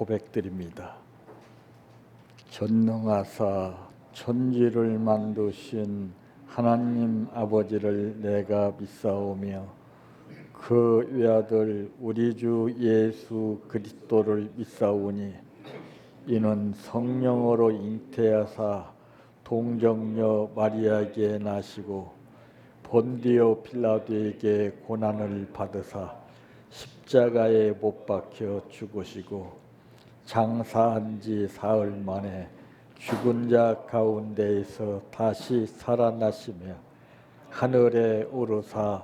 고백드립니다. 전능하사 천지를 만드신 하나님 아버지를 내가 믿사오며 그 외아들 우리 주 예수 그리스도를 믿사오니 이는 성령으로 잉태하사 동정녀 마리아에게 나시고 본디오 필라도에게 고난을 받으사 십자가에 못 박혀 죽으시고 장사한 지 사흘 만에 죽은 자 가운데에서 다시 살아나시며 하늘에 오르사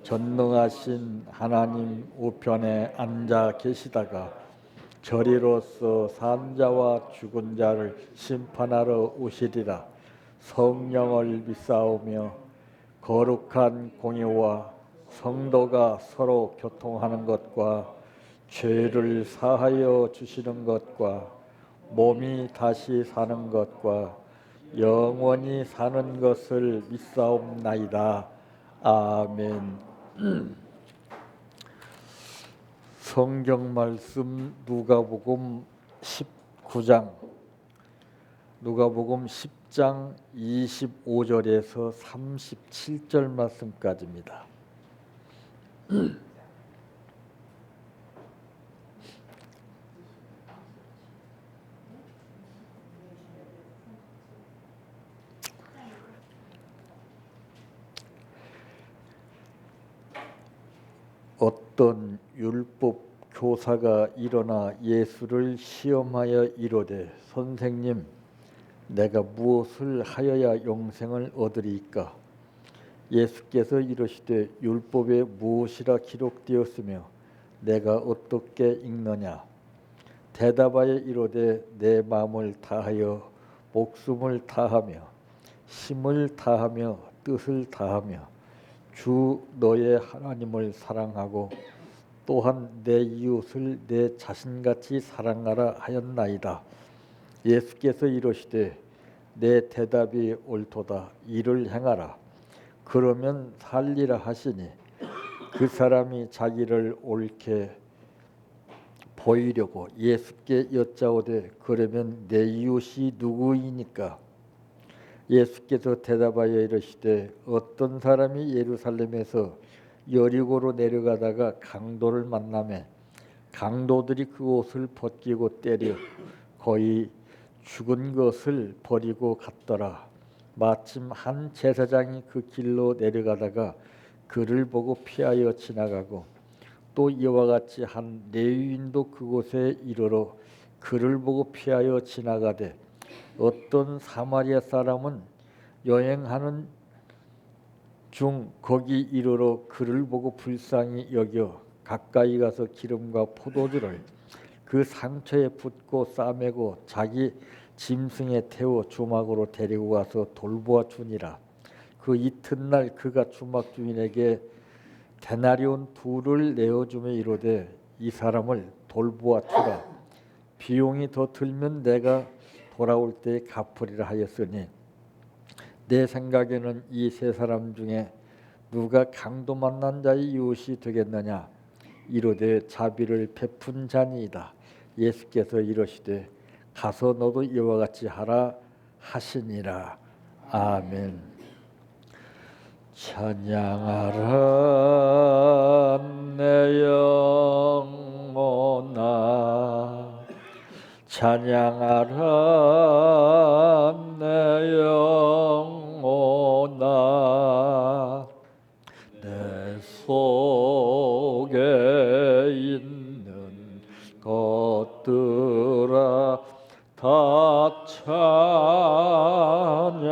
전능하신 하나님 우편에 앉아 계시다가 저리로서 산 자와 죽은 자를 심판하러 오시리라. 성령을 믿사오며 거룩한 공의와 성도가 서로 교통하는 것과 죄를 사하여 주시는 것과 몸이 다시 사는 것과 영원히 사는 것을 믿사옵나이다. 아멘. 성경 말씀 누가복음 10장 25절에서 37절 말씀까지입니다. 어떤 율법 교사가 일어나 예수를 시험하여 이르되 선생님, 내가 무엇을 하여야 영생을 얻으리이까? 예수께서 이르시되 율법에 무엇이라 기록되었으며 내가 어떻게 읽느냐? 대답하여 이르되 내 마음을 다하여 목숨을 다하며 힘을 다하며 뜻을 다하며 주 너의 하나님을 사랑하고 또한 내 이웃을 내 자신같이 사랑하라 하였나이다. 예수께서 이르시되 내 대답이 옳도다. 이를 행하라. 그러면 살리라 하시니 그 사람이 자기를 옳게 보이려고 예수께 여짜오되 그러면 내 이웃이 누구이니까? 예수께서 대답하여 이르시되 어떤 사람이 예루살렘에서 여리고로 내려가다가 강도를 만나매 강도들이 그 옷을 벗기고 때려 거의 죽은 것을 버리고 갔더라. 마침 한 제사장이 그 길로 내려가다가 그를 보고 피하여 지나가고 또 이와 같이 한 레위인도 그곳에 이르러 그를 보고 피하여 지나가되 어떤 사마리아 사람은 여행하는 중 거기 이르러 그를 보고 불쌍히 여겨 가까이 가서 기름과 포도주를 그 상처에 붓고 싸매고 자기 짐승에 태워 주막으로 데리고 가서 돌보아 주니라. 그 이튿날 그가 주막 주인에게 데나리온 2를 내어주며 이르되 이 사람을 돌보아 주라. 비용이 더 들면 내가 돌아올 때에 갚으리라 하였으니 내 생각에는 이 세 사람 중에 누가 강도 만난 자의 이웃이 되겠느냐? 이르되 자비를 베푼 자니이다. 예수께서 이르시되 가서 너도 이와 같이 하라 하시니라. 아멘. 찬양하라 내 영혼아, 찬양하라 내 영혼아, 내 속에 있는 것들아 다 찬양하라.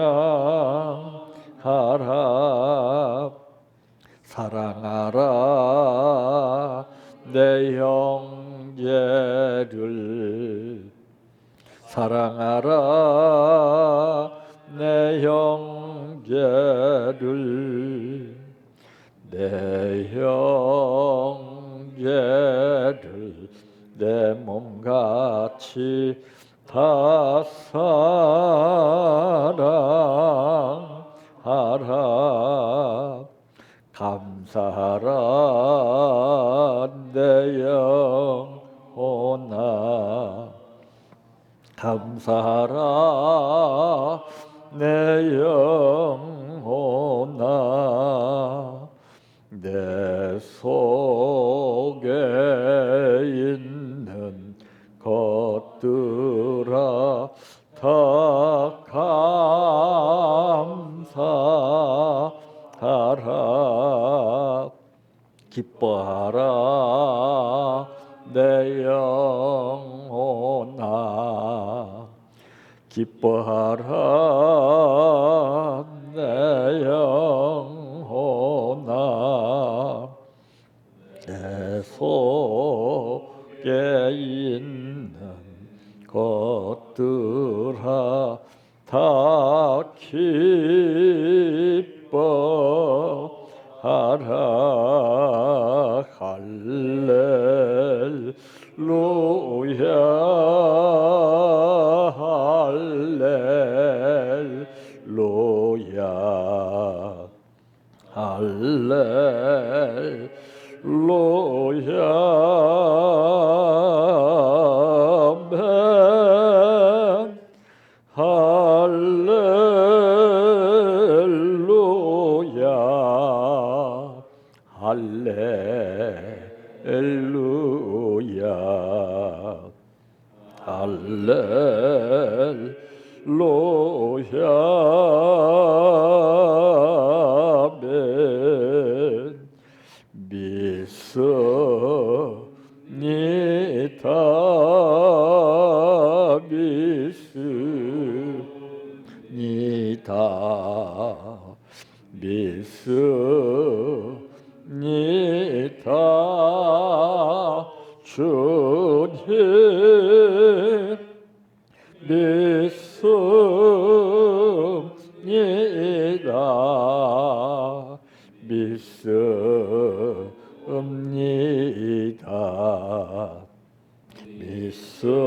사랑하라 내 형제를, 사랑하라 내 형제를, 내 형제를 내 몸같이 다 사랑하라. 감사하라 내 영혼아, 감사하라 내 영혼아 내 속에 있는 것들아 다 감사하라 기뻐하라 내 영혼아 기뻐하라 내 영혼아 내 속에 있는 것들아 다 기뻐하라 할렐루야 할렐루야 할렐루야 아멘 할렐루야 할렐루야 할렐루야 아멘 믿습니다 믿습니다 믿습니다 주님 믿습니다 믿습니다 믿습니다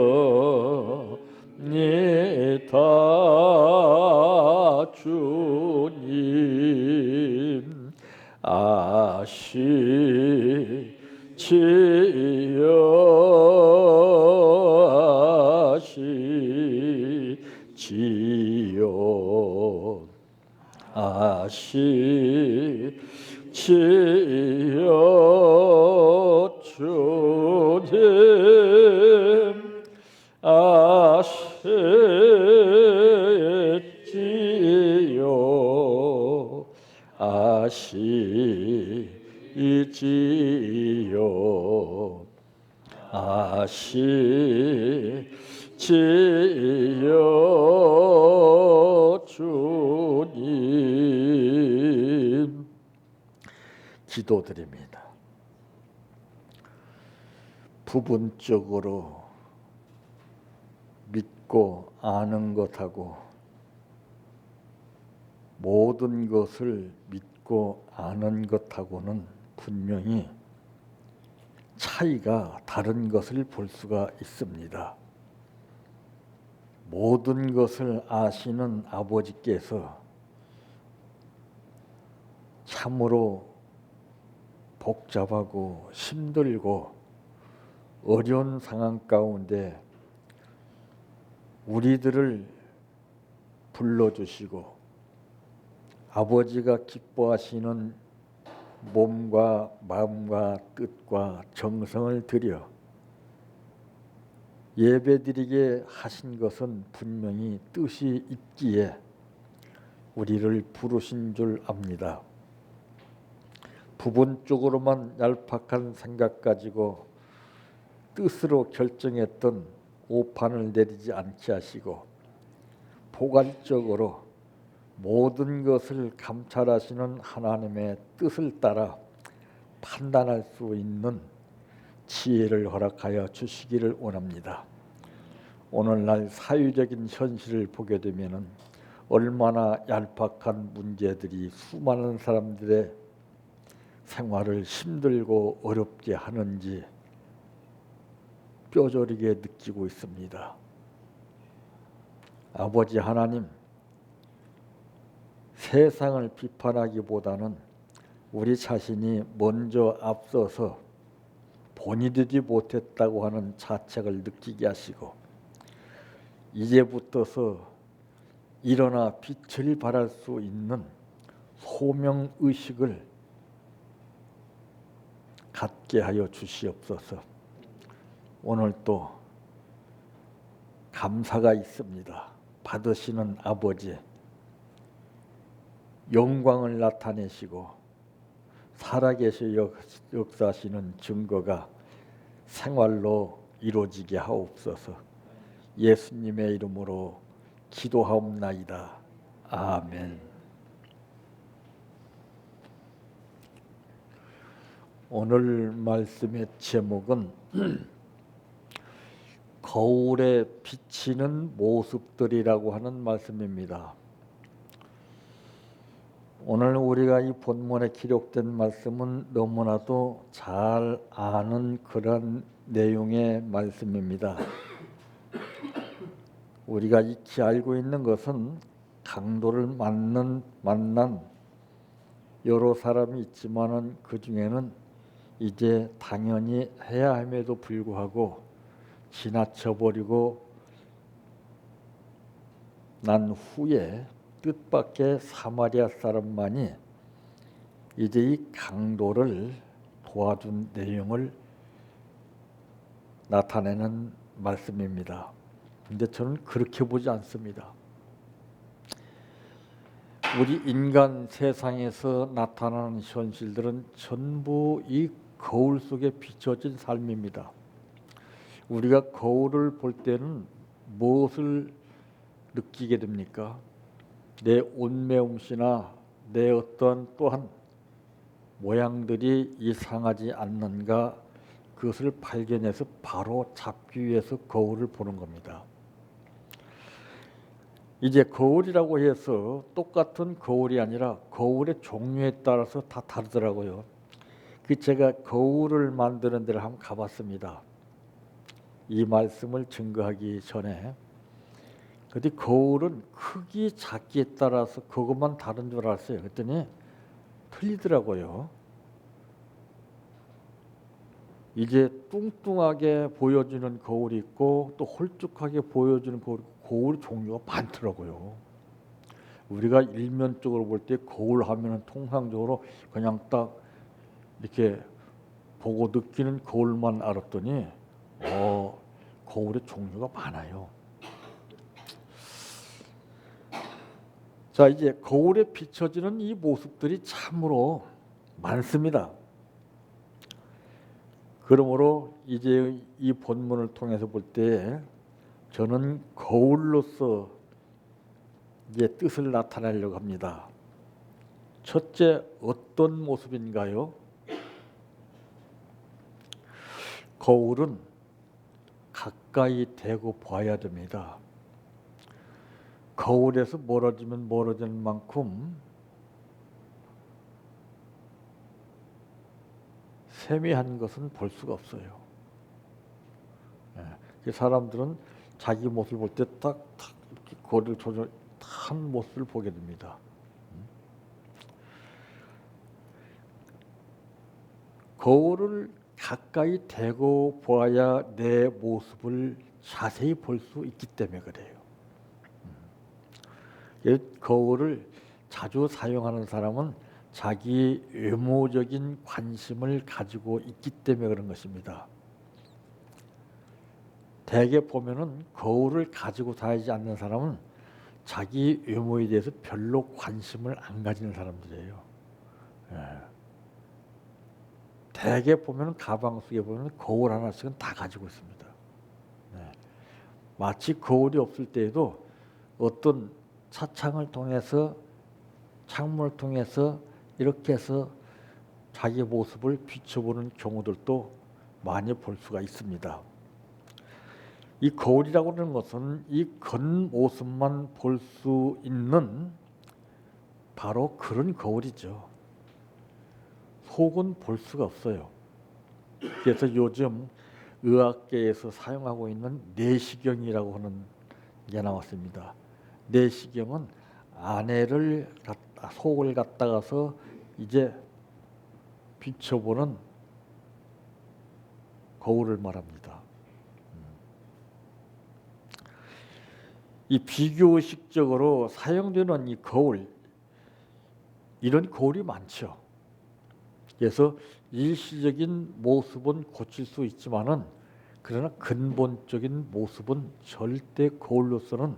주님 아시지요 아시지요 주님 아시지요 아시지요 아시지요 주님 기도드립니다. 부분적으로 믿고 아는 것하고 모든 것을 믿고 아는 것하고는 분명히 차이가 다른 것을 볼 수가 있습니다. 모든 것을 아시는 아버지께서 참으로 복잡하고 힘들고 어려운 상황 가운데 우리들을 불러주시고 아버지가 기뻐하시는 몸과 마음과 뜻과 정성을 들여 예배드리게 하신 것은 분명히 뜻이 있기에 우리를 부르신 줄 압니다. 부분적으로만 얄팍한 생각 가지고 뜻으로 결정했던 오판을 내리지 않게 하시고 포괄적으로 모든 것을 감찰하시는 하나님의 뜻을 따라 판단할 수 있는 지혜를 허락하여 주시기를 원합니다. 오늘날 사회적인 현실을 보게 되면 얼마나 얄팍한 문제들이 수많은 사람들의 생활을 힘들고 어렵게 하는지 뼈저리게 느끼고 있습니다. 아버지 하나님, 세상을 비판하기보다는 우리 자신이 먼저 앞서서 본이 되지 못했다고 하는 자책을 느끼게 하시고 이제부터서 일어나 빛을 발할 수 있는 소명의식을 갖게 하여 주시옵소서. 오늘 또 감사가 있습니다. 받으시는 아버지, 영광을 나타내시고 살아계셔 역사하시는 증거가 생활로 이루어지게 하옵소서. 예수님의 이름으로 기도하옵나이다. 아멘. 오늘 말씀의 제목은 거울에 비치는 모습들이라고 하는 말씀입니다. 오늘 우리가 이 본문에 기록된 말씀은 너무나도 잘 아는 그런 내용의 말씀입니다. 우리가 익히 알고 있는 것은 강도를 만난 여러 사람이 있지만은 그 중에는 이제 당연히 해야 함에도 불구하고 지나쳐버리고 난 후에 뜻밖의 사마리아 사람만이 이제 이 강도를 도와준 내용을 나타내는 말씀입니다. 근데 저는 그렇게 보지 않습니다. 우리 인간 세상에서 나타나는 현실들은 전부 이 거울 속에 비춰진 삶입니다. 우리가 거울을 볼 때는 무엇을 느끼게 됩니까? 내 옷매움씨나 내 어떤 또한 모양들이 이상하지 않는가, 그것을 발견해서 바로 잡기 위해서 거울을 보는 겁니다. 이제 거울이라고 해서 똑같은 거울이 아니라 거울의 종류에 따라서 다 다르더라고요. 제가 거울을 만드는 데를 한번 가봤습니다. 이 말씀을 증거하기 전에. 근데 거울은 크기 작기에 따라서 그것만 다른 줄 알았어요. 그랬더니 틀리더라고요. 이제 뚱뚱하게 보여주는 거울이 있고 또 홀쭉하게 보여주는 거울 종류가 많더라고요. 우리가 일면적으로 볼 때 거울 하면은 통상적으로 그냥 딱 이렇게 보고 느끼는 거울만 알았더니 거울의 종류가 많아요. 자, 이제 거울에 비춰지는 이 모습들이 참으로 많습니다. 그러므로 이제 이 본문을 통해서 볼 때 저는 거울로서 이제 뜻을 나타내려고 합니다. 첫째, 어떤 모습인가요? 거울은 가까이 대고 봐야 됩니다. 거울에서 멀어지면 멀어지는 만큼 세미한 것은 볼 수가 없어요. 사람들은 자기 모습을 볼 때 딱 이렇게 거리를 조절한 모습을 보게 됩니다. 거울을 가까이 대고 보아야 내 모습을 자세히 볼 수 있기 때문에 그래요. 거울을 자주 사용하는 사람은 자기 외모적인 관심을 가지고 있기 때문에 그런 것입니다. 대개 보면은 거울을 가지고 다니지 않는 사람은 자기 외모에 대해서 별로 관심을 안 가지는 사람들이에요. 대개 보면은 가방 속에 보면 거울 하나씩은 다 가지고 있습니다. 마치 거울이 없을 때에도 어떤 차창을 통해서 창문을 통해서 이렇게 해서 자기 모습을 비춰보는 경우들도 많이 볼 수가 있습니다. 이 거울이라고 하는 것은 이 겉모습만 볼 수 있는 바로 그런 거울이죠. 속은 볼 수가 없어요. 그래서 요즘 의학계에서 사용하고 있는 내시경이라고 하는 게 나왔습니다. 내시경은 속을 갖다가서 이제 비춰보는 거울을 말합니다. 이 비교의식적으로 사용되는 이 거울, 이런 거울이 많죠. 그래서 일시적인 모습은 고칠 수 있지만은 그러나 근본적인 모습은 절대 거울로서는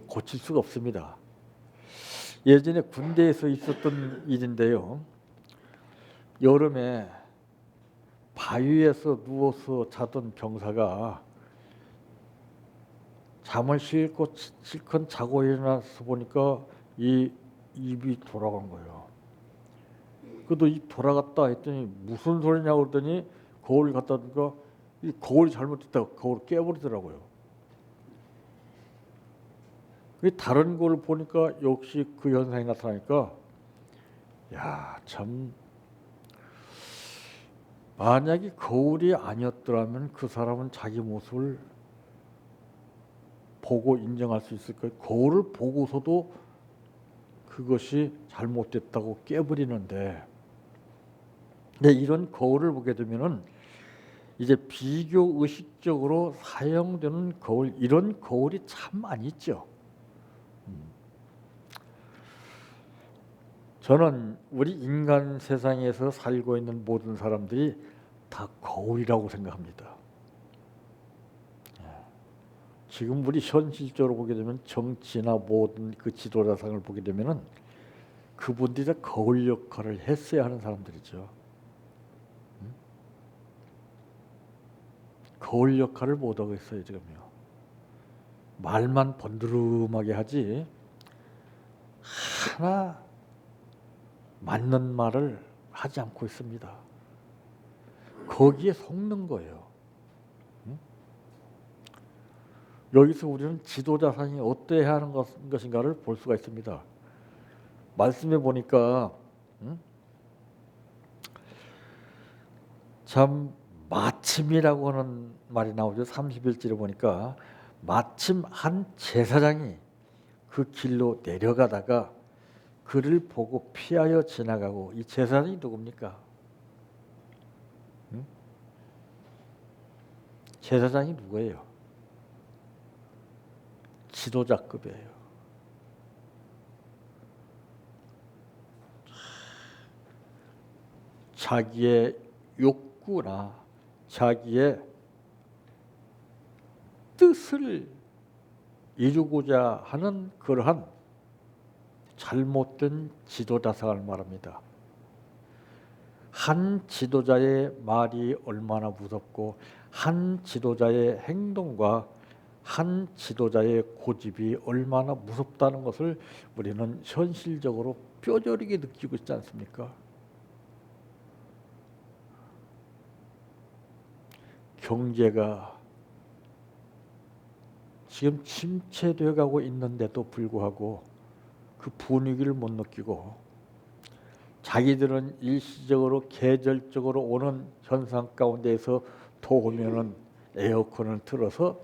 고칠 수가 없습니다. 예전에 군대에서 있었던 일인데요. 여름에 바위에서 누워서 자던 병사가 잠을 실컷 자고 일어나서 보니까 이 입이 돌아간 거예요. 그래도 입 돌아갔다 했더니 무슨 소리냐고 그러더니 거울 갖다 두니까 이 거울이 잘못됐다고 거울을 깨버리더라고요. 다른 거를 보니까 역시 그 현상이 나타나니까 야, 참 만약에 거울이 아니었더라면 그 사람은 자기 모습을 보고 인정할 수 있을 거예요. 거울을 보고서도 그것이 잘못됐다고 깨버리는데, 근데 이런 거울을 보게 되면은 이제 비교 의식적으로 사용되는 거울, 이런 거울이 참 많이 있죠. 저는 우리 인간 세상에서 살고 있는 모든 사람들이 다 거울이라고 생각합니다. 지금 우리 현실적으로 보게 되면 정치나 모든 그 지도자상을 보게 되면은 그분들이 다 거울 역할을 했어야 하는 사람들이죠. 거울 역할을 못하고 있어요 지금요. 말만 번드름하게 하지 하나 맞는 말을 하지 않고 있습니다. 거기에 속는 거예요. 여기서 우리는 지도자상이 어떠해야 하는 것인가를 볼 수가 있습니다. 말씀해 보니까 참 마침이라고 하는 말이 나오죠. 30일절에 보니까 마침 한 제사장이 그 길로 내려가다가 그를 보고 피하여 지나가고, 이 제사장이 누굽니까? 제사장이 누구예요? 지도자급이에요. 자기의 욕구나 자기의 뜻을 이루고자 하는 그러한 잘못된 지도자상을 말합니다. 한 지도자의 말이 얼마나 무섭고 한 지도자의 행동과 한 지도자의 고집이 얼마나 무섭다는 것을 우리는 현실적으로 뼈저리게 느끼고 있지 않습니까? 경제가 지금 침체되어 가고 있는데도 불구하고 그 분위기를 못 느끼고 자기들은 일시적으로 계절적으로 오는 현상 가운데에서 더우면은 에어컨을 틀어서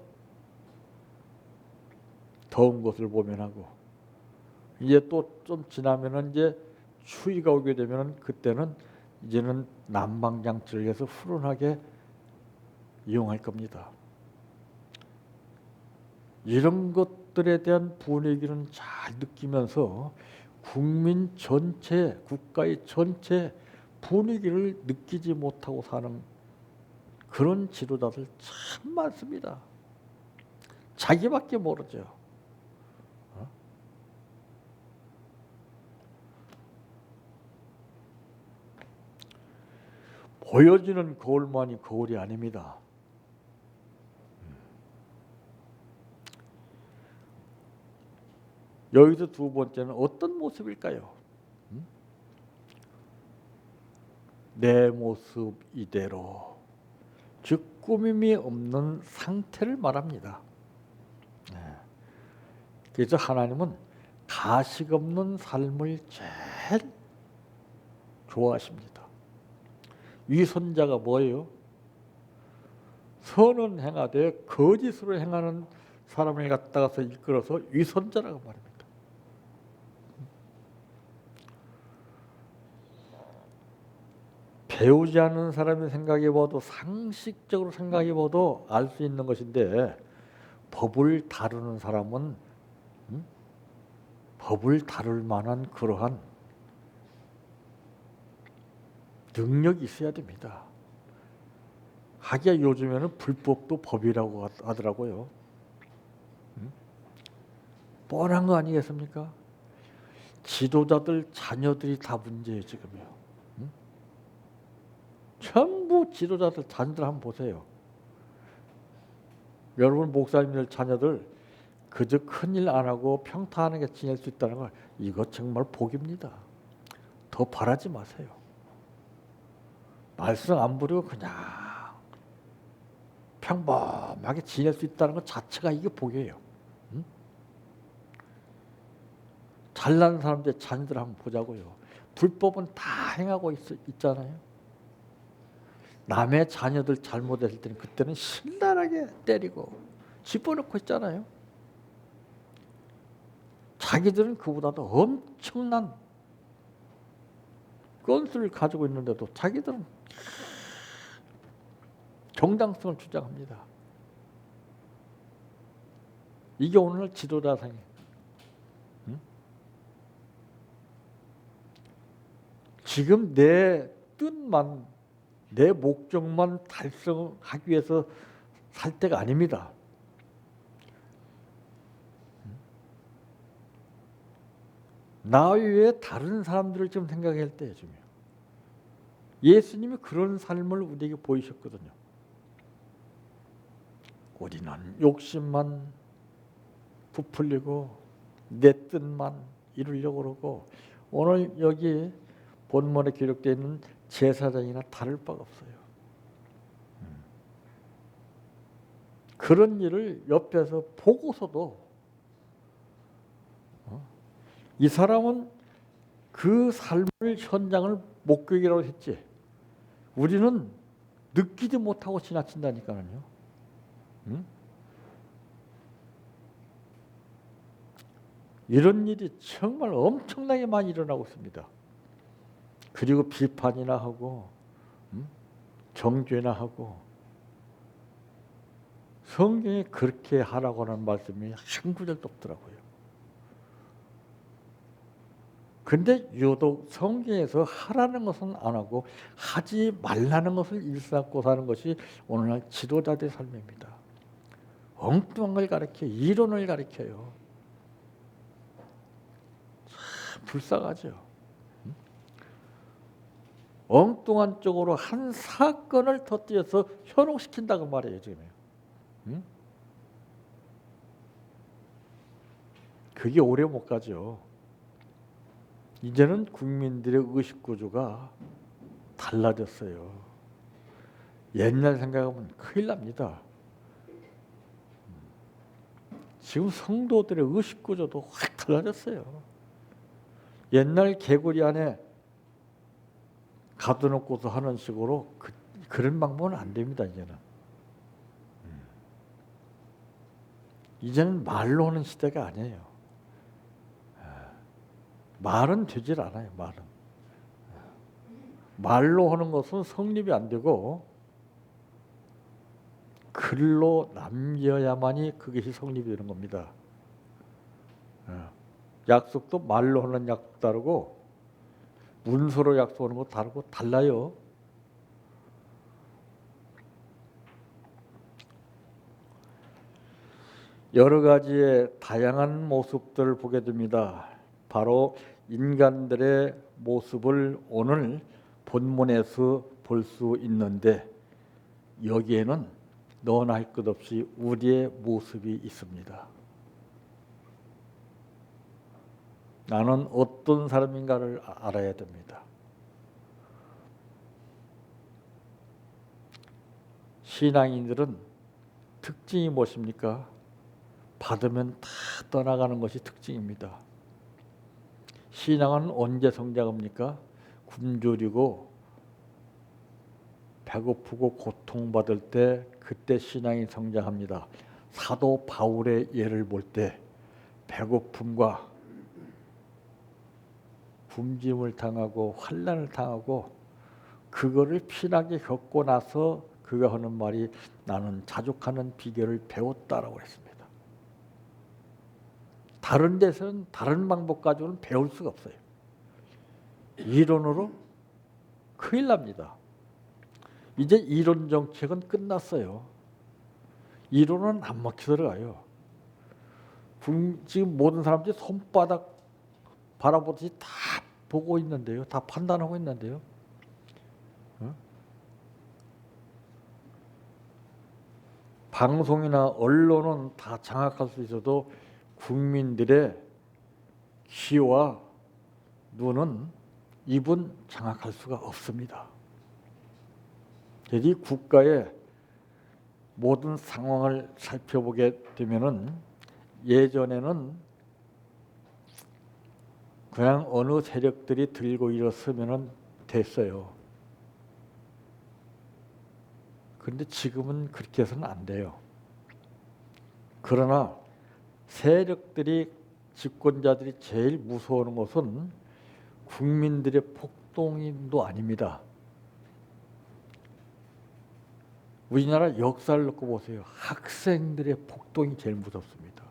더운 것을 보면 하고, 이제 또 좀 지나면은 이제 추위가 오게 되면은 그때는 이제는 난방장치를 해서 후련하게 이용할 겁니다. 이런 것들에 대한 분위기는 잘 느끼면서 국민 전체, 국가의 전체 분위기를 느끼지 못하고 사는 그런 지도자들 참 많습니다. 자기밖에 모르죠. 보여지는 거울만이 거울이 아닙니다. 여기서 두 번째는 어떤 모습일까요? 내 모습 이대로, 즉 꾸밈이 없는 상태를 말합니다. 그래서 하나님은 가식 없는 삶을 제일 좋아하십니다. 위선자가 뭐예요? 선은 행하되 거짓으로 행하는 사람을 갖다가서 이끌어서 위선자라고 말합니다. 배우지 않은 사람이 생각해봐도, 상식적으로 생각해봐도 알 수 있는 것인데 법을 다루는 사람은 법을 다룰 만한 그러한 능력이 있어야 됩니다. 하기야 요즘에는 불법도 법이라고 하더라고요. 뻔한 거 아니겠습니까? 지도자들 자녀들이 다 문제예요 지금요. 전부 지도자들 자녀들 한번 보세요. 여러분 목사님들 자녀들 그저 큰일 안 하고 평탄하게 지낼 수 있다는 걸, 이거 정말 복입니다. 더 바라지 마세요. 말씀 안 부리고 그냥 평범하게 지낼 수 있다는 것 자체가 이게 복이에요. 잘난 사람들 자녀들 한번 보자고요. 불법은 다 행하고 있잖아요. 남의 자녀들 잘못했을 때는 그때는 신랄하게 때리고 집어넣고 있잖아요. 자기들은 그보다도 엄청난 건수를 가지고 있는데도 자기들은 정당성을 주장합니다. 이게 오늘 지도자상이에요. 지금 내 뜻만, 내 목적만 달성하기 위해서 살 때가 아닙니다. 나 외에 다른 사람들을 좀 생각할 때예요. 예수님이 그런 삶을 우리에게 보이셨거든요. 우리는 욕심만 부풀리고 내 뜻만 이루려고 그러고, 오늘 여기 본문에 기록되어 있는 제사장이나 다를 바가 없어요. 그런 일을 옆에서 보고서도 이 사람은 그 삶을 현장을 목격이라고 했지, 우리는 느끼지 못하고 지나친다니까요. 이런 일이 정말 엄청나게 많이 일어나고 있습니다. 그리고 비판이나 하고 정죄나 하고, 성경에 그렇게 하라고 하는 말씀이 한 구절도 없더라고요. 근데 유독 성경에서 하라는 것은 안 하고 하지 말라는 것을 일삼고 사는 것이 오늘날 지도자들의 삶입니다. 엉뚱한 걸 가르쳐요. 이론을 가르쳐요. 참 불쌍하죠. 엉뚱한 쪽으로 한 사건을 터뜨려서 현혹시킨다고 말이에요 지금. 그게 오래 못 가죠. 이제는 국민들의 의식구조가 달라졌어요. 옛날 생각하면 큰일 납니다. 지금 성도들의 의식구조도 확 달라졌어요. 옛날 개구리 안에 가둬놓고서 하는 식으로 그런 방법은 안 됩니다. 이제는 말로 하는 시대가 아니에요. 말은 되질 않아요. 말로 하는 것은 성립이 안 되고 글로 남겨야만이 그것이 성립이 되는 겁니다. 약속도 말로 하는 약속 다르고 문서로 약속하는 거 다르고 달라요. 여러 가지의 다양한 모습들을 보게 됩니다. 바로 인간들의 모습을 오늘 본문에서 볼 수 있는데, 여기에는 너나 할 것 없이 우리의 모습이 있습니다. 나는 어떤 사람인가를 알아야 됩니다. 신앙인들은 특징이 무엇입니까? 받으면 다 떠나가는 것이 특징입니다. 신앙은 언제 성장합니까? 굶주리고 배고프고 고통받을 때, 그때 신앙이 성장합니다. 사도 바울의 예를 볼 때 배고픔과 굶짐을 당하고 환난을 당하고 그거를 피나게 겪고 나서 그가 하는 말이, 나는 자족하는 비결을 배웠다라고 했습니다. 다른 데서는 다른 방법 가지고는 배울 수가 없어요. 이론으로 큰일 납니다. 이제 이론 정책은 끝났어요. 이론은 안 먹혀 들어가요. 지금 모든 사람들이 손바닥 바라보듯이 다 보고 있는데요. 다 판단하고 있는데요. 방송이나 언론은 다 장악할 수 있어도 국민들의 귀와 눈은, 입은 장악할 수가 없습니다. 그래서 국가의 모든 상황을 살펴보게 되면은 예전에는 그냥 어느 세력들이 들고 일어서면은 됐어요. 그런데 지금은 그렇게 해서는 안 돼요. 그러나 세력들이, 집권자들이 제일 무서워하는 것은 국민들의 폭동도 아닙니다. 우리나라 역사를 놓고 보세요. 학생들의 폭동이 제일 무섭습니다.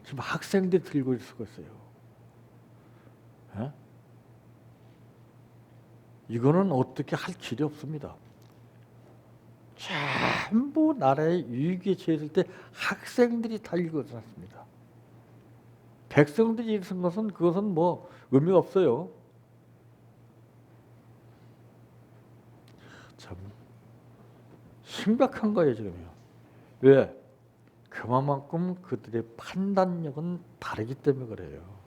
지금 학생들이 들고 있을 수 있어요. 에? 이거는 어떻게 할 길이 없습니다. 전부 나라의 위기에 처했을 때 학생들이 다 일어났습니다. 백성들이 일어선 것은 그것은 뭐 의미가 없어요. 참 심각한 거예요 지금요. 왜? 그만큼 그들의 판단력은 다르기 때문에 그래요.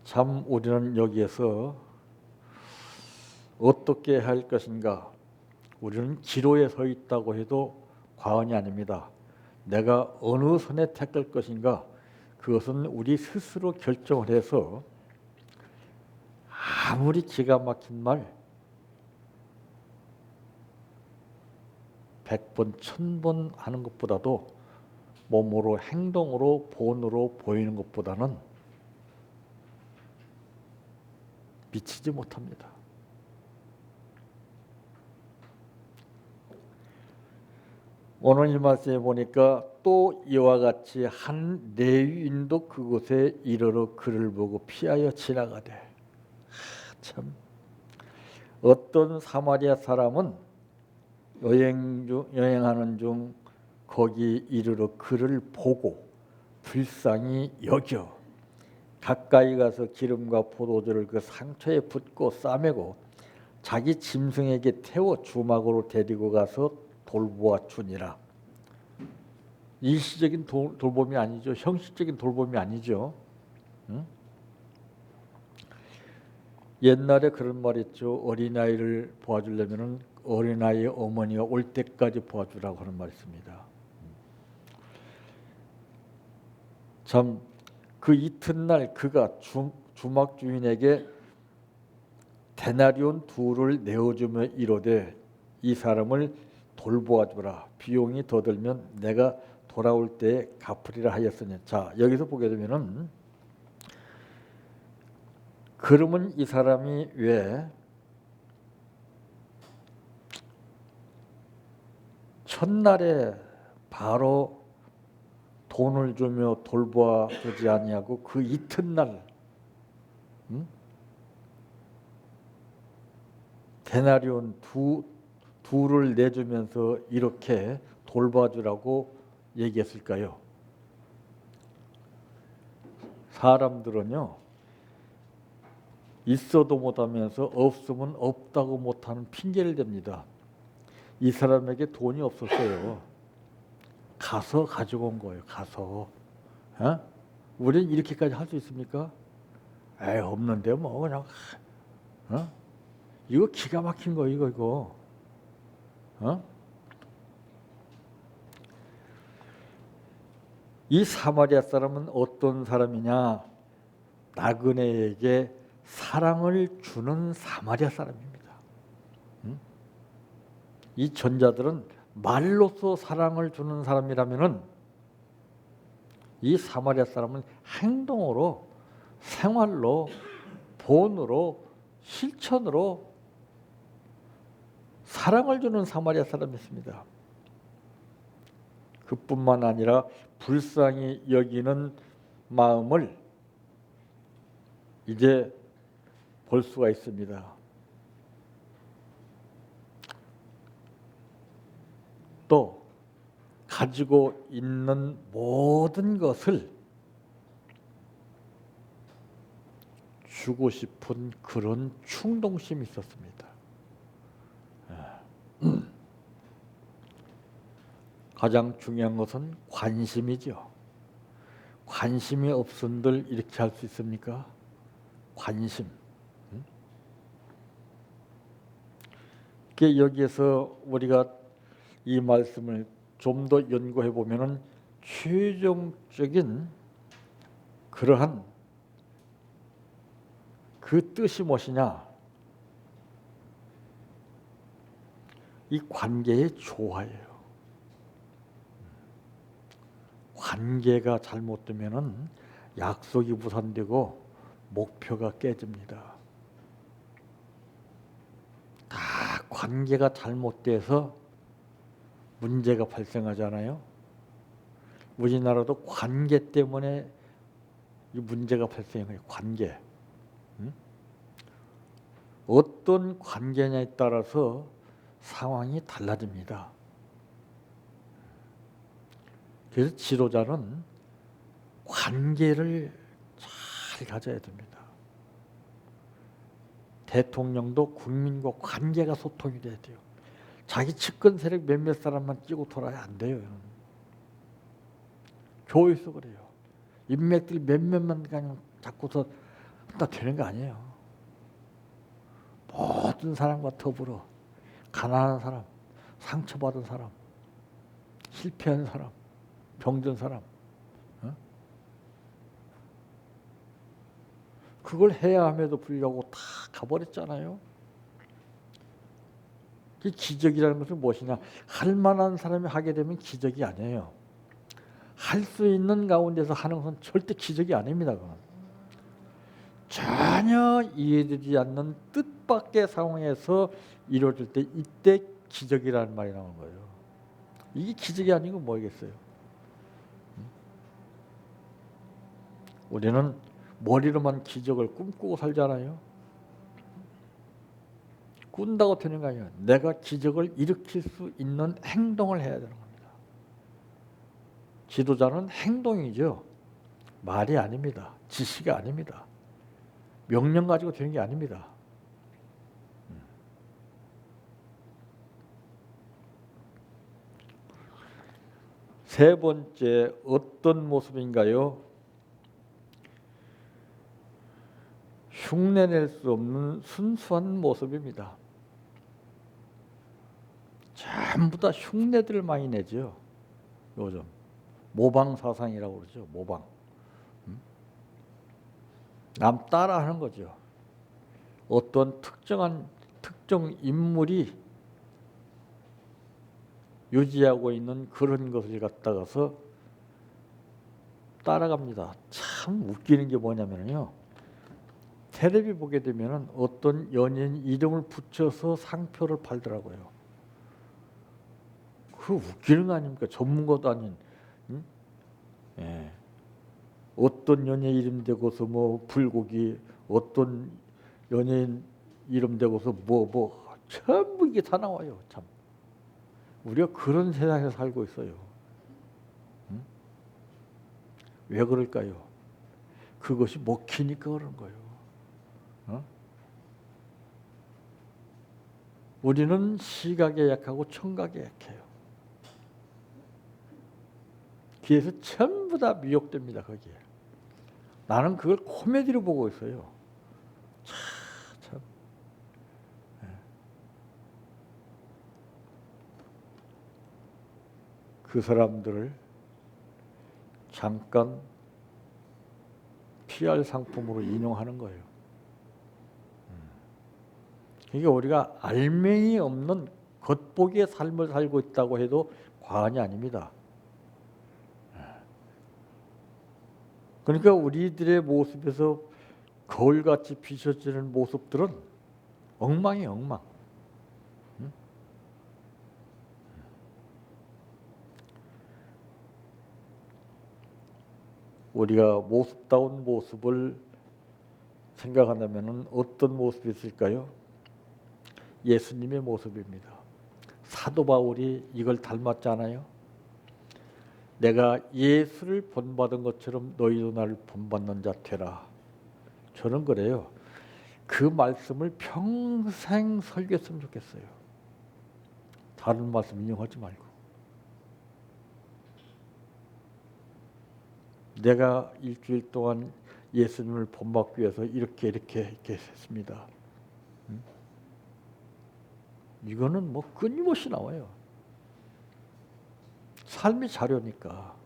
참 우리는 여기에서 어떻게 할 것인가, 우리는 기로에 서 있다고 해도 과언이 아닙니다. 내가 어느 선에 택할 것인가, 그것은 우리 스스로 결정을 해서 아무리 기가 막힌 말 100번, 1000번 하는 것보다도 몸으로, 행동으로, 본으로 보이는 것보다는 미치지 못합니다. 오늘 이 말씀에 보니까 또 이와 같이 한 레위인도 그곳에 이르러 그를 보고 피하여 지나가되, 참 어떤 사마리아 사람은 여행하는 중 거기 이르러 그를 보고 불쌍히 여겨 가까이 가서 기름과 포도주를 그 상처에 붓고 싸매고 자기 짐승에게 태워 주막으로 데리고 가서 돌보아 주니라. 일시적인 돌봄이 아니죠. 형식적인 돌봄이 아니죠. 응? 옛날에 그런 말 있죠. 어린아이를 보아주려면 어린아이의 어머니가 올 때까지 보아주라고 하는 말이 있습니다. 참 그 이튿날 그가 주막 주인에게 데나리온 2를 내어주며 이르되 이 사람을 돌보아주라. 비용이 더 들면 내가 돌아올 때에 갚으리라 하였으니. 자, 여기서 보게 되면은 그러면 이 사람이 왜 첫날에 바로 돈을 주며 돌보아 주지 아니하고 그 이튿날 데나리온 2를 내주면서 이렇게 돌봐주라고 얘기했을까요? 사람들은요, 있어도 못하면서 없으면 없다고 못하는 핑계를 댑니다. 이 사람에게 돈이 없었어요. 가서 가지고 온 거예요. 가서. 어? 우리는 이렇게까지 할 수 있습니까? 에이, 없는데 뭐 그냥. 어? 이거 기가 막힌 거 이거. 어? 이 사마리아 사람은 어떤 사람이냐? 나그네에게 사랑을 주는 사마리아 사람입니다. 이 전자들은 말로써 사랑을 주는 사람이라면은 이 사마리아 사람은 행동으로, 생활로, 본으로, 실천으로 사랑을 주는 사마리아 사람이었습니다. 그뿐만 아니라 불쌍히 여기는 마음을 이제 볼 수가 있습니다. 또 가지고 있는 모든 것을 주고 싶은 그런 충동심이 있었습니다. 가장 중요한 것은 관심이죠. 관심이 없은들 이렇게 할 수 있습니까? 관심. 여기에서 우리가 이 말씀을 좀 더 연구해 보면은 최종적인 그러한 그 뜻이 무엇이냐? 이 관계의 조화예요. 관계가 잘못되면은 약속이 무산되고 목표가 깨집니다. 다 관계가 잘못돼서 문제가 발생하잖아요. 우리나라도 관계 때문에 이 문제가 발생해요. 관계. 어떤 관계냐에 따라서 상황이 달라집니다. 그래서 지도자는 관계를 잘 가져야 됩니다. 대통령도 국민과 관계가 소통이 돼야 돼요. 자기 측근 세력 몇몇 사람만 끼고 돌아야 안 돼요. 교회에서 그래요. 인맥들 몇몇만 그냥 잡고서 다 되는 거 아니에요. 모든 사람과 더불어 가난한 사람, 상처받은 사람, 실패한 사람, 병든 사람, 그걸 해야 함에도 불구하고 다 가버렸잖아요. 이 기적이라는 것은 무엇이냐? 할 만한 사람이 하게 되면 기적이 아니에요. 할 수 있는 가운데서 하는 것은 절대 기적이 아닙니다. 그건. 전혀 이해되지 않는 뜻밖의 상황에서 이루어질 때 이때 기적이라는 말이 나오는 거예요. 이게 기적이 아니고 뭐겠어요? 우리는 머리로만 기적을 꿈꾸고 살잖아요. 꾼다고 되는 거 아니에요. 내가 기적을 일으킬 수 있는 행동을 해야 되는 겁니다. 지도자는 행동이죠. 말이 아닙니다. 지시가 아닙니다. 명령 가지고 되는 게 아닙니다. 세 번째 어떤 모습인가요? 흉내낼 수 없는 순수한 모습입니다. 전부 다 흉내들을 많이 내죠. 요즘 모방 사상이라고 그러죠. 모방. 남 따라하는 거죠. 어떤 특정 인물이 유지하고 있는 그런 것을 갖다가서 따라갑니다. 참 웃기는 게 뭐냐면요. 텔레비 보게 되면은 어떤 연예인 이름을 붙여서 상표를 팔더라고요. 그 웃기는 거 아닙니까? 전문가도 아닌. 응? 예. 어떤 연예인 이름 대고서 뭐 불고기, 어떤 연예인 이름 대고서 뭐 전부 이게 다 나와요. 참. 우리가 그런 세상에 살고 있어요. 응? 왜 그럴까요? 그것이 먹히니까 그런 거예요. 어? 우리는 시각에 약하고 청각에 약해요. 귀에서 전부 다 미혹됩니다. 거기에. 나는 그걸 코미디로 보고 있어요. 참. 그 사람들을 잠깐 PR 상품으로 인용하는 거예요. 그러니까 우리가 알맹이 없는 겉보기의 삶을 살고 있다고 해도 과언이 아닙니다. 그러니까 우리들의 모습에서 거울같이 비춰지는 모습들은 엉망이에요. 엉망. 우리가 모습다운 모습을 생각한다면 어떤 모습이 있을까요? 예수님의 모습입니다. 사도 바울이 이걸 닮았지 않아요? 내가 예수를 본받은 것처럼 너희도 나를 본받는 자 되라. 저는 그래요. 그 말씀을 평생 설교했으면 좋겠어요. 다른 말씀 인용하지 말고. 내가 일주일 동안 예수님을 본받기 위해서 이렇게 했습니다. 이거는 뭐 끊임없이 나와요. 삶이 자료니까.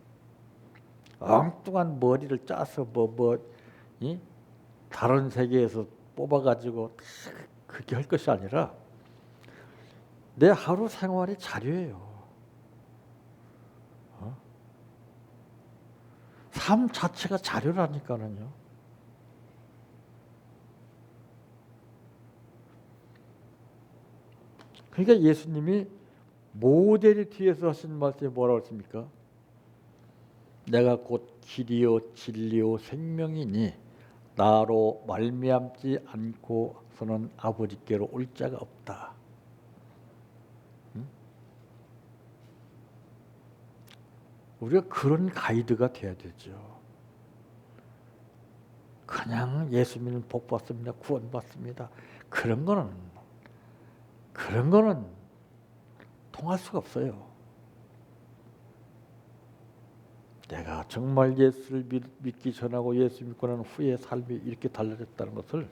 엉뚱한 머리를 짜서 다른 세계에서 뽑아가지고 그렇게 할 것이 아니라 내 하루 생활이 자료예요. 삶 자체가 자료라니까는요. 그러니까 예수님이 모델이 뒤에서 하신 말씀이 뭐라고 했습니까? 내가 곧 길이요 진리요 생명이니 나로 말미암지 않고서는 아버지께로 올 자가 없다. 우리가 그런 가이드가 돼야 되죠. 그냥 예수 믿는 복 받습니다. 구원 받습니다. 그런 거는 통할 수가 없어요. 내가 정말 예수를 믿기 전하고 예수 믿고 난 후에 삶이 이렇게 달라졌다는 것을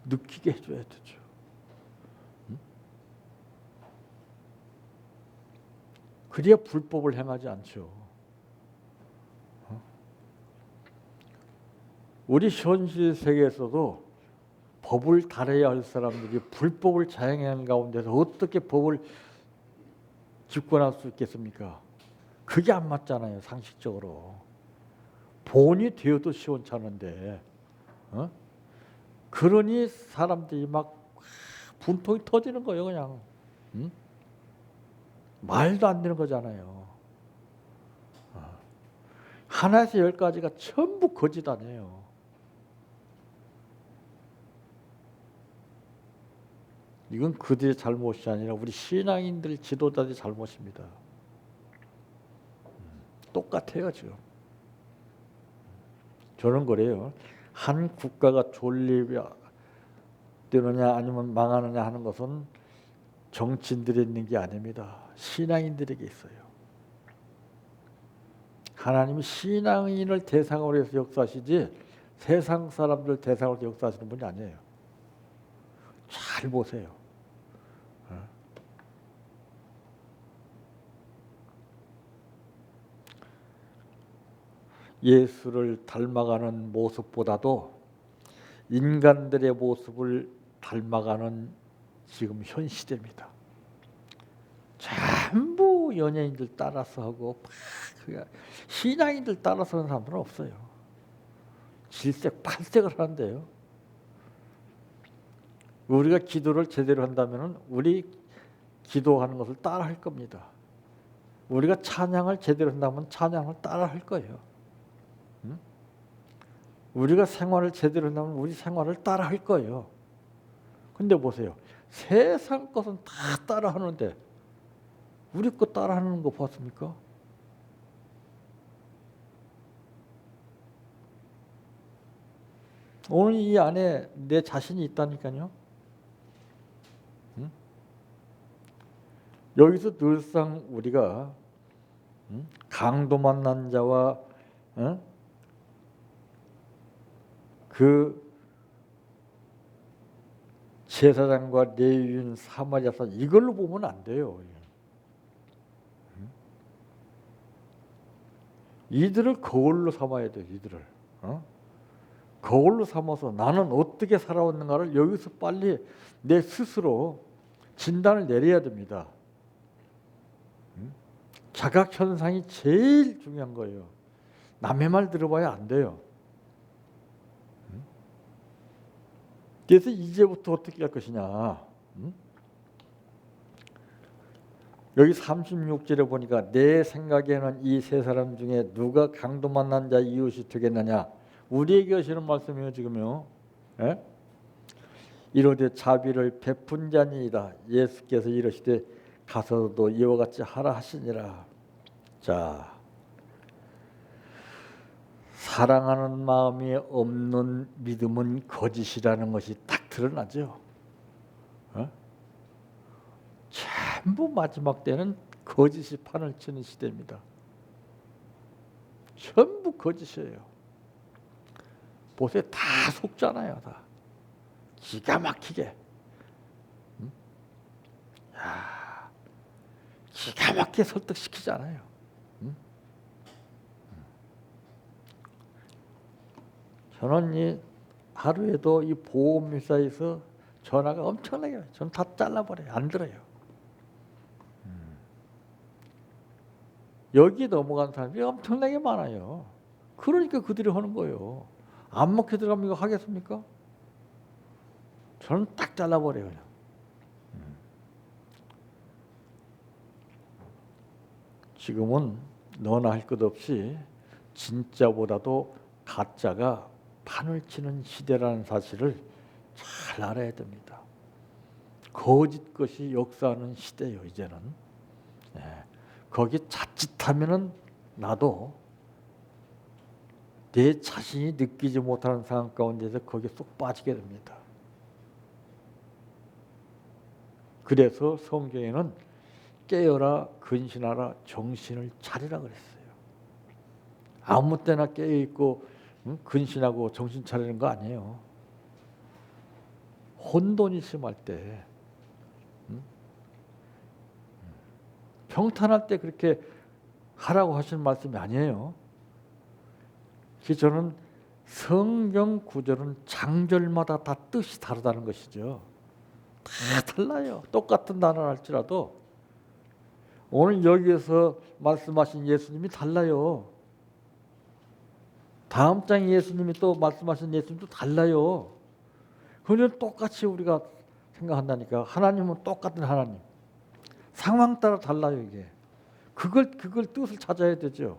느끼게 해줘야 되죠. 그래야 불법을 행하지 않죠. 우리 현실 세계에서도 법을 달아야 할 사람들이 불법을 자행하는 가운데서 어떻게 법을 집권할 수 있겠습니까? 그게 안 맞잖아요, 상식적으로. 본이 되어도 시원찮은데, 그러니 사람들이 막 분통이 터지는 거예요, 그냥. 말도 안 되는 거잖아요. 하나에서 10가지가 전부 거짓 아니에요. 이건 그들의 잘못이 아니라 우리 신앙인들 지도자들의 잘못입니다. 똑같아요, 지금. 저는 그래요. 한 국가가 존립되느냐 아니면 망하느냐 하는 것은 정치인들에 있는 게 아닙니다. 신앙인들에게 있어요. 하나님이 신앙인을 대상으로 해서 역사하시지 세상 사람들 대상으로 역사하시는 분이 아니에요. 잘 보세요. 예수를 닮아가는 모습보다도 인간들의 모습을 닮아가는 지금 현 시대입니다. 전부 연예인들 따라서 하고 신앙인들 따라서 하는 사람들은 없어요. 질색팔색을 하는데요. 우리가 기도를 제대로 한다면 우리 기도하는 것을 따라 할 겁니다. 우리가 찬양을 제대로 한다면 찬양을 따라 할 거예요. 우리가 생활을 제대로 한다면 우리 생활을 따라 할 거예요. 근데 보세요. 세상 것은 다 따라 하는데 우리 거 따라 하는 거 봤습니까? 오늘 이 안에 내 자신이 있다니까요. 여기서 늘상 우리가 강도 만난 자와 그 제사장과 레위인 사마리아 사람 이걸로 보면 안 돼요. 이들을 거울로 삼아야 돼요. 이들을 거울로 삼아서 나는 어떻게 살아왔는가를 여기서 빨리 내 스스로 진단을 내려야 됩니다. 자각 현상이 제일 중요한 거예요. 남의 말 들어봐야 안 돼요. 그래서 이제부터 어떻게 할 것이냐. 여기 36절에 보니까 내 생각에는 이 세 사람 중에 누가 강도 만난 자 이웃이 되겠느냐. 우리에게 하시는 말씀이에요 지금요. 예? 이르되 자비를 베푼 자니이다. 예수께서 이르시되 가서도 이와 같이 하라 하시니라. 자, 사랑하는 마음이 없는 믿음은 거짓이라는 것이 딱 드러나죠. 어? 전부 마지막 때는 거짓이 판을 치는 시대입니다. 전부 거짓이에요. 보세요, 다 속잖아요, 다. 기가 막히게. 야, 기가 막히게 설득시키잖아요. 저는 이 하루에도 이 보험회사에서 전화가 엄청나게 와요. 저는 다 잘라버려요. 안 들어요. 여기 넘어간 사람이 엄청나게 많아요. 그러니까 그들이 하는 거예요. 안 먹혀 들어가면 이거 하겠습니까? 저는 딱 잘라버려요. 그냥. 지금은 너나 할 것 없이 진짜보다도 가짜가 판을 치는 시대라는 사실을 잘 알아야 됩니다. 거짓 것이 역사하는 시대예요. 이제는. 네. 거기 자칫하면은 나도 내 자신이 느끼지 못하는 상황 가운데서 거기에 쏙 빠지게 됩니다. 그래서 성경에는 깨어라 근신하라 정신을 차리라 그랬어요. 아무 때나 깨어있고 근신하고 정신 차리는 거 아니에요. 혼돈이 심할 때, 평탄할 때 그렇게 하라고 하시는 말씀이 아니에요. 그래서 저는 성경 구절은 장절마다 다 뜻이 다르다는 것이죠. 다 달라요. 똑같은 단어를 할지라도 오늘 여기에서 말씀하신 예수님이 달라요. 다음 장에 예수님이 또 말씀하신 예수님도 달라요. 그건 똑같이 우리가 생각한다니까. 하나님은 똑같은 하나님. 상황 따라 달라요 이게. 그걸 뜻을 찾아야 되죠.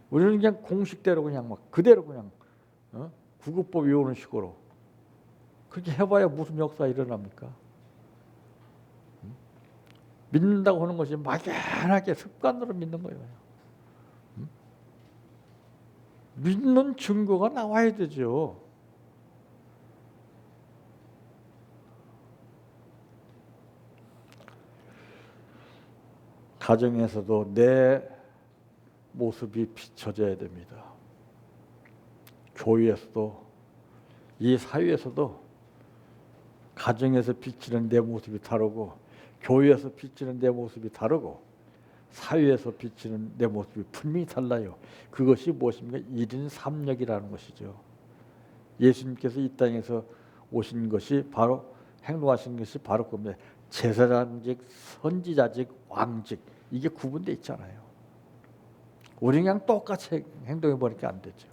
우리는 그냥 공식대로 그냥 막 그대로 그냥 구급법 외우는 식으로 그렇게 해봐야 무슨 역사 일어납니까? 믿는다고 하는 것이 막연하게 습관으로 믿는 거예요. 믿는 증거가 나와야 되죠. 가정에서도 내 모습이 비춰져야 됩니다. 교회에서도 이 사회에서도 가정에서 비치는 내 모습이 다르고 교회에서 비치는 내 모습이 다르고 사회에서 비치는 내 모습이 분명히 달라요. 그것이 무엇입니까? 1인 3역이라는 것이죠. 예수님께서 이 땅에서 오신 것이 바로 행동하신 것이 바로 그겁니다. 제사장직, 선지자직, 왕직 이게 구분되어 있잖아요. 우리 그냥 똑같이 행동해 보니까 안 되죠.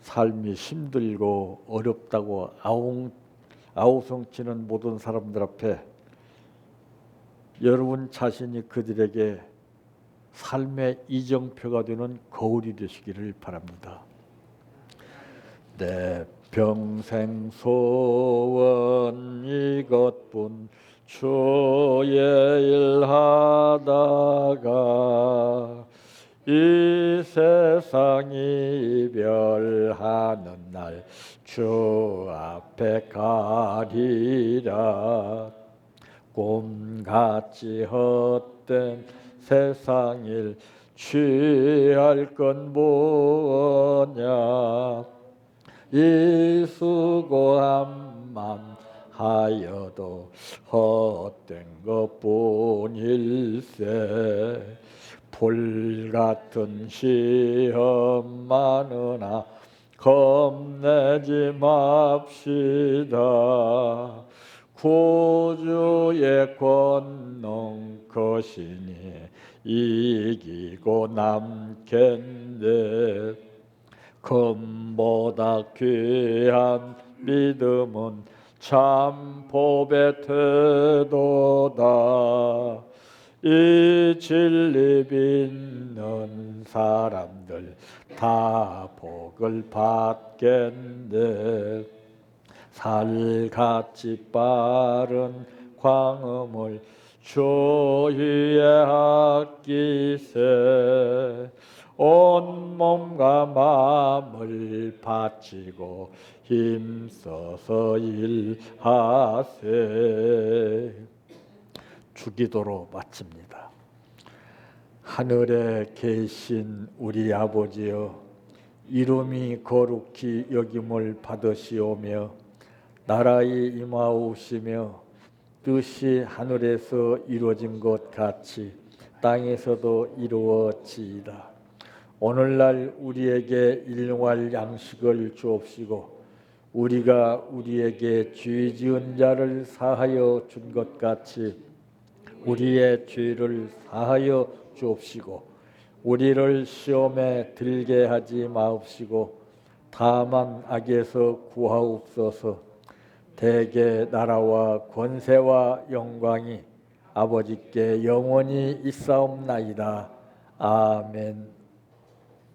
삶이 힘들고 어렵다고 아우성치는 모든 사람들 앞에 여러분 자신이 그들에게 삶의 이정표가 되는 거울이 되시기를 바랍니다. 내 평생 소원 이것뿐 주의 일 하다가 이 세상이 이별하는 날 주 앞에 가리라. 꿈같이 헛된 세상일 취할 건 뭐냐. 이 수고함만 하여도 헛된 것뿐일세. 불같은 시험 많으나 겁내지 맙시다. 구주의 권능 거시니 이기고 남겠네. 금보다 귀한 믿음은 참 법에 되도다. 이 진리 믿는 사람들 다 복을 받겠네. 살같이 빠른 광음을 주위에 아끼세. 온 몸과 마음을 바치고 힘써서 일하세. 주기도로 마칩니다. 하늘에 계신 우리 아버지여, 이름이 거룩히 여김을 받으시오며 나라의 임하오시며 뜻이 하늘에서 이루어진 것 같이 땅에서도 이루어지이다. 오늘날 우리에게 일용할 양식을 주옵시고 우리가 우리에게 죄 지은 자를 사하여 준 것 같이 우리의 죄를 사하여 주옵시고 우리를 시험에 들게 하지 마옵시고 다만 악에서 구하옵소서. 대개 나라와 권세와 영광이 아버지께 영원히 있사옵나이다. 아멘.